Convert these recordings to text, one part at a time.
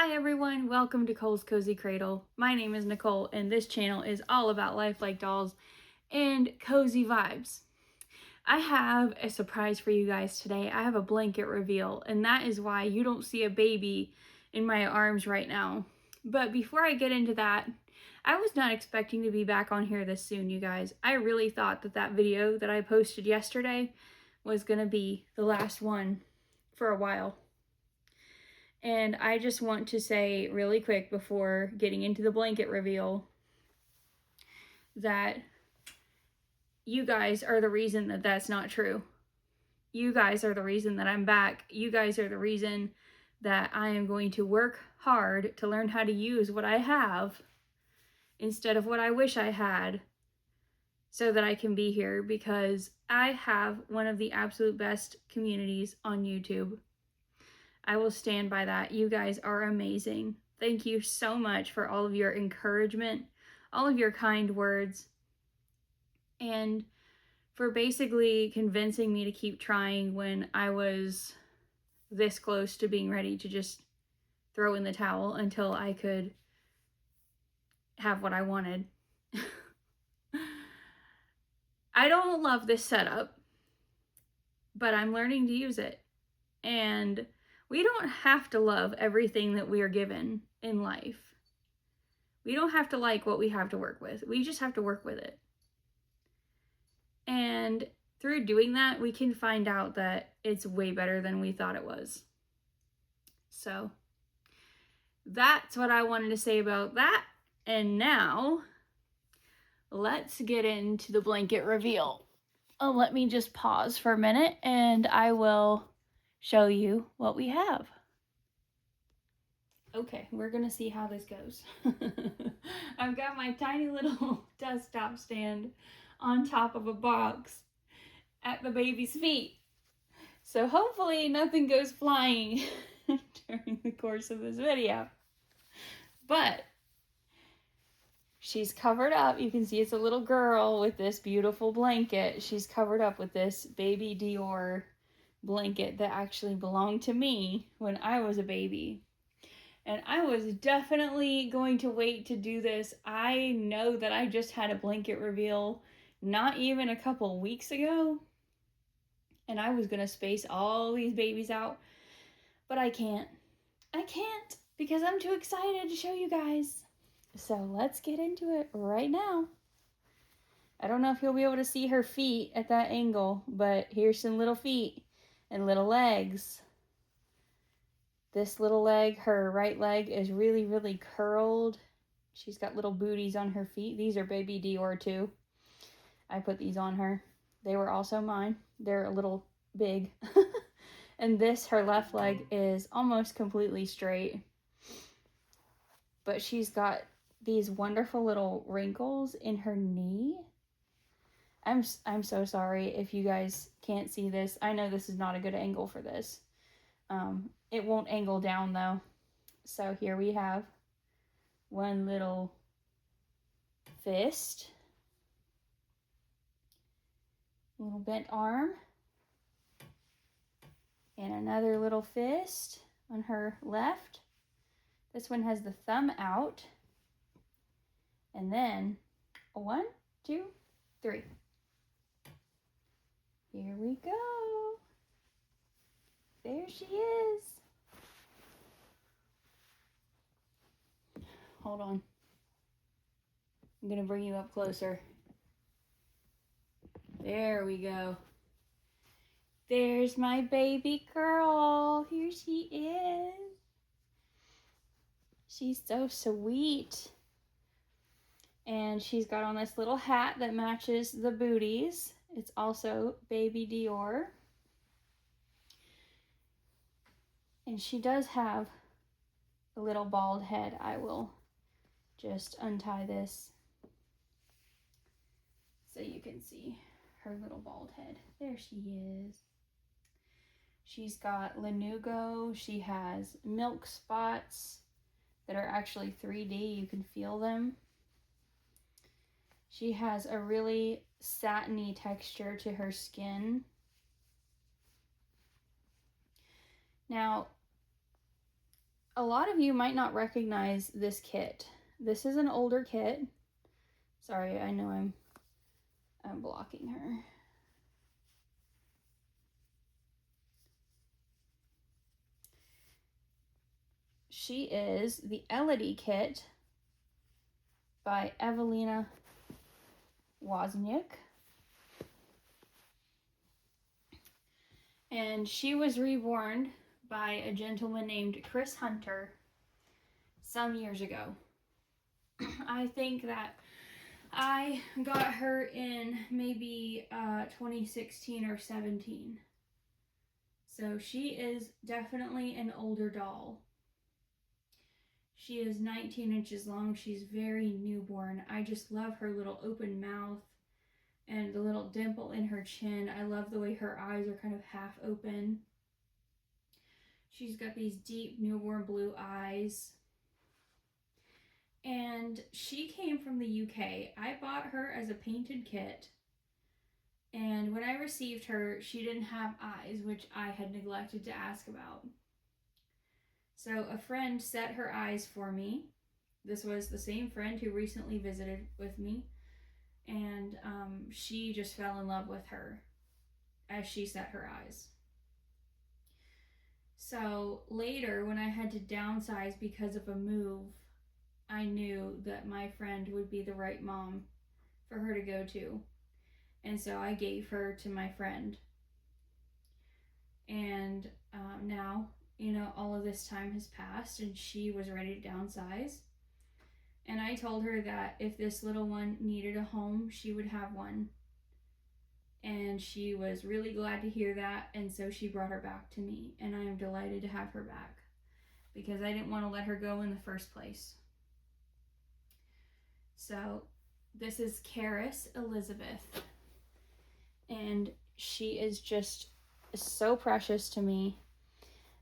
Hi everyone, welcome to Cole's Cozy Cradle. My name is Nicole and this channel is all about lifelike dolls and cozy vibes. I have a surprise for you guys today. I have a blanket reveal and that is why you don't see a baby in my arms right now. But before I get into that, I was not expecting to be back on here this soon, you guys. I really thought that video that I posted yesterday was gonna be the last one for a while. And I just want to say really quick before getting into the blanket reveal that you guys are the reason that that's not true. You guys are the reason that I'm back. You guys are the reason that I am going to work hard to learn how to use what I have instead of what I wish I had so that I can be here, because I have one of the absolute best communities on YouTube. I will stand by that. You guys are amazing. Thank you so much for all of your encouragement, all of your kind words, and for basically convincing me to keep trying when I was this close to being ready to just throw in the towel until I could have what I wanted. I don't love this setup, but I'm learning to use it. And we don't have to love everything that we are given in life. We don't have to like what we have to work with. We just have to work with it. And through doing that, we can find out that it's way better than we thought it was. So that's what I wanted to say about that. And now let's get into the blanket reveal. Let me just pause for a minute and I will show you what we have. Okay, we're gonna see how this goes. I've got my tiny little desktop stand on top of a box at the baby's feet. So hopefully nothing goes flying during the course of this video. But she's covered up. You can see it's a little girl with this beautiful blanket. She's covered up with this baby Dior blanket that actually belonged to me when I was a baby. And I was definitely going to wait to do this. I know that I just had a blanket reveal not even a couple weeks ago. And I was going to space all these babies out. But I can't. I can't because I'm too excited to show you guys. So let's get into it right now. I don't know if you'll be able to see her feet at that angle, but here's some little feet and little legs. This little leg, her right leg, is really, really curled. She's got little booties on her feet. These are baby Dior too. I put these on her. They were also mine. They're a little big. And this, her left leg, is almost completely straight. But she's got these wonderful little wrinkles in her knee. I'm so sorry if you guys can't see this. I know this is not a good angle for this. It won't angle down though. So here we have one little fist, little bent arm, and another little fist on her left. This one has the thumb out, and then a 1, 2, 3. Here we go. There she is. Hold on. I'm gonna bring you up closer. There we go. There's my baby girl. Here she is. She's so sweet. And she's got on this little hat that matches the booties. It's also baby Dior. And she does have a little bald head. I will just untie this so you can see her little bald head. There she is. She's got lanugo. She has milk spots that are actually 3D. You can feel them. She has a really satiny texture to her skin. Now, A lot of you might not recognize this kit. This is an older kit. Sorry, I know I'm blocking her. She is the Elodie kit by Evelina Wozniak. And she was reborn by a gentleman named Chris Hunter some years ago. I think that I got her in maybe 2016 or 17. So she is definitely an older doll. She is 19 inches long. She's very newborn. I just love her little open mouth and the little dimple in her chin. I love the way her eyes are kind of half open. She's got these deep newborn blue eyes. And she came from the UK. I bought her as a painted kit. And when I received her, she didn't have eyes, which I had neglected to ask about. So a friend set her eyes for me. This was the same friend who recently visited with me. And she just fell in love with her as she set her eyes. So later, when I had to downsize because of a move, I knew that my friend would be the right mom for her to go to. And so I gave her to my friend. And now, all of this time has passed and she was ready to downsize. And I told her that if this little one needed a home, she would have one. And she was really glad to hear that. And so she brought her back to me. And I am delighted to have her back because I didn't want to let her go in the first place. So this is Karis Elizabeth. And she is just so precious to me.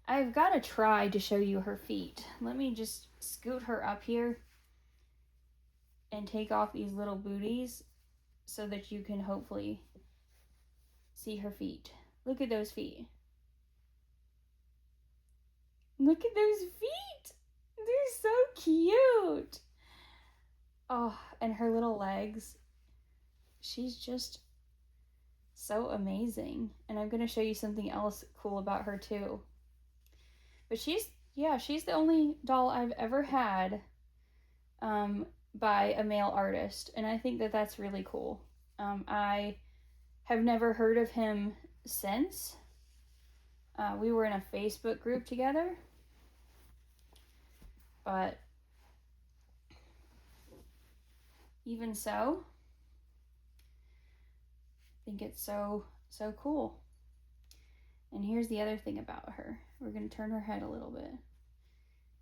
I've got to try to show you her feet. Let me just scoot her up here and take off these little booties so that you can hopefully see her feet. Look at those feet. Look at those feet. They're so cute. Oh, and her little legs. She's just so amazing. And I'm going to show you something else cool about her too. But she's the only doll I've ever had by a male artist. And I think that that's really cool. I have never heard of him since. We were in a Facebook group together. But even so, I think it's so cool. And here's the other thing about her. We're going to turn her head a little bit.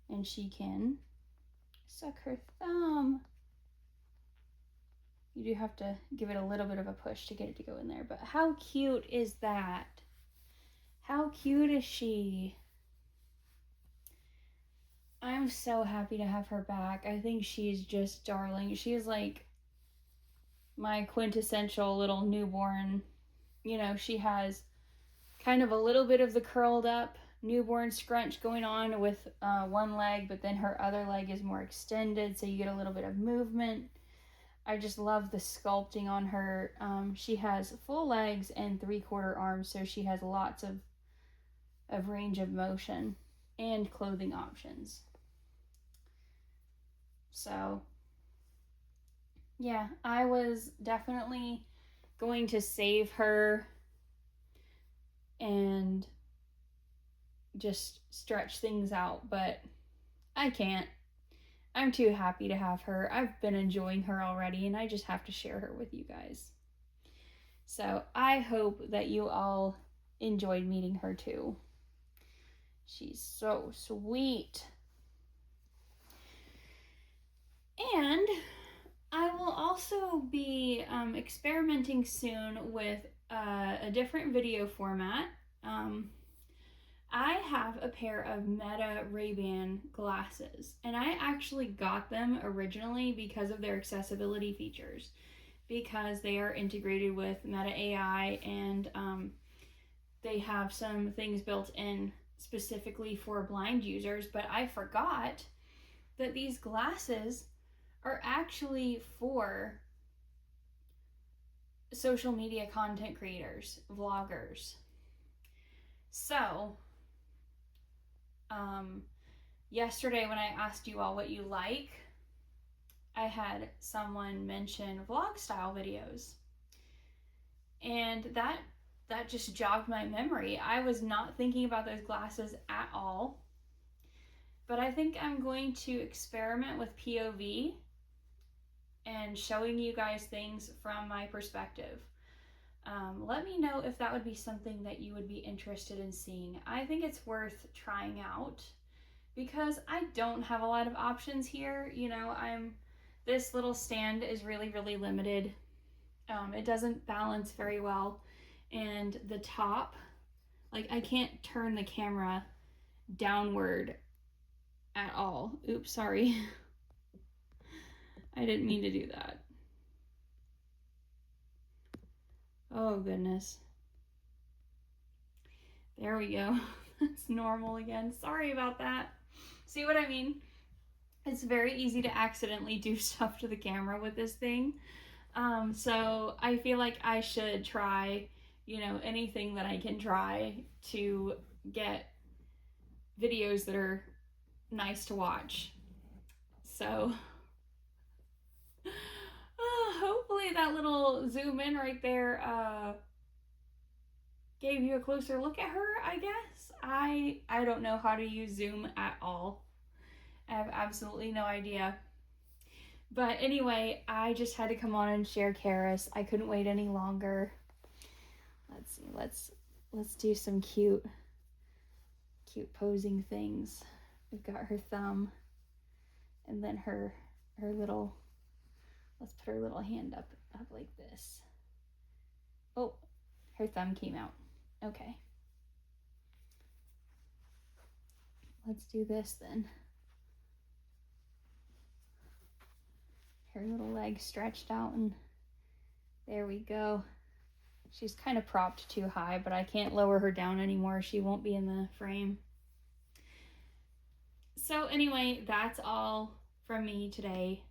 And she can suck her thumb. You do have to give it a little bit of a push to get it to go in there. But how cute is that? How cute is she? I'm so happy to have her back. I think she's just darling. She is like my quintessential little newborn. She has kind of a little bit of the curled up newborn scrunch going on with one leg, but then her other leg is more extended, so you get a little bit of movement. I just love the sculpting on her. She has full legs and 3/4 arms, so she has lots of range of motion and clothing options. So yeah, I was definitely going to save her and just stretch things out, but I can't. I'm too happy to have her. I've been enjoying her already, and I just have to share her with you guys. So I hope that you all enjoyed meeting her too. She's so sweet. And I will also be experimenting soon with a different video format. I have a pair of Meta Ray-Ban glasses, and I actually got them originally because of their accessibility features, because they are integrated with Meta AI, and they have some things built in specifically for blind users, but I forgot that these glasses are actually for social media content creators, vloggers. So, yesterday when I asked you all what you like, I had someone mention vlog style videos. And that just jogged my memory. I was not thinking about those glasses at all. But I think I'm going to experiment with POV and showing you guys things from my perspective. Let me know if that would be something that you would be interested in seeing. I think it's worth trying out because I don't have a lot of options here. You know, this little stand is really, really limited. It doesn't balance very well. And the top, like I can't turn the camera downward at all. Oops, sorry. I didn't mean to do that. Oh goodness. There we go. That's normal again. Sorry about that. See what I mean? It's very easy to accidentally do stuff to the camera with this thing. So I feel like I should try, you know, anything that I can try to get videos that are nice to watch. So hopefully that little zoom in right there gave you a closer look at her, I guess. I don't know how to use Zoom at all. I have absolutely no idea. But anyway, I just had to come on and share Karis. I couldn't wait any longer. Let's see. Let's do some cute posing things. We've got her thumb and then her little, let's put her little hand up like this. Oh, her thumb came out. Okay. Let's do this then. Her little leg stretched out and there we go. She's kind of propped too high, but I can't lower her down anymore. She won't be in the frame. So anyway, that's all from me today.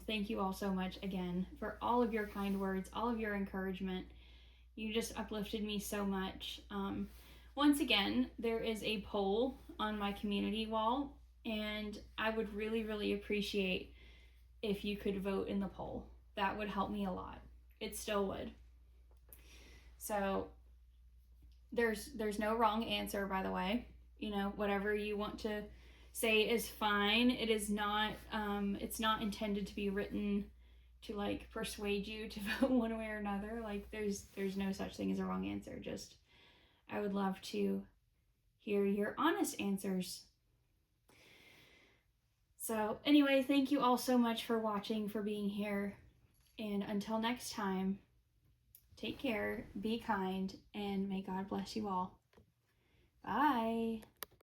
Thank you all so much again for all of your kind words, all of your encouragement. You just uplifted me so much. Once again, there is a poll on my community wall, and I would really, really appreciate if you could vote in the poll. That would help me a lot. It still would. So there's no wrong answer, by the way. You know, whatever you want to say is fine. It is not it's not intended to be written to like persuade you to vote one way or another. Like there's no such thing as a wrong answer. Just I would love to hear your honest answers. So anyway, thank you all so much for watching, for being here. And until next time, take care, be kind, and may God bless you all. Bye.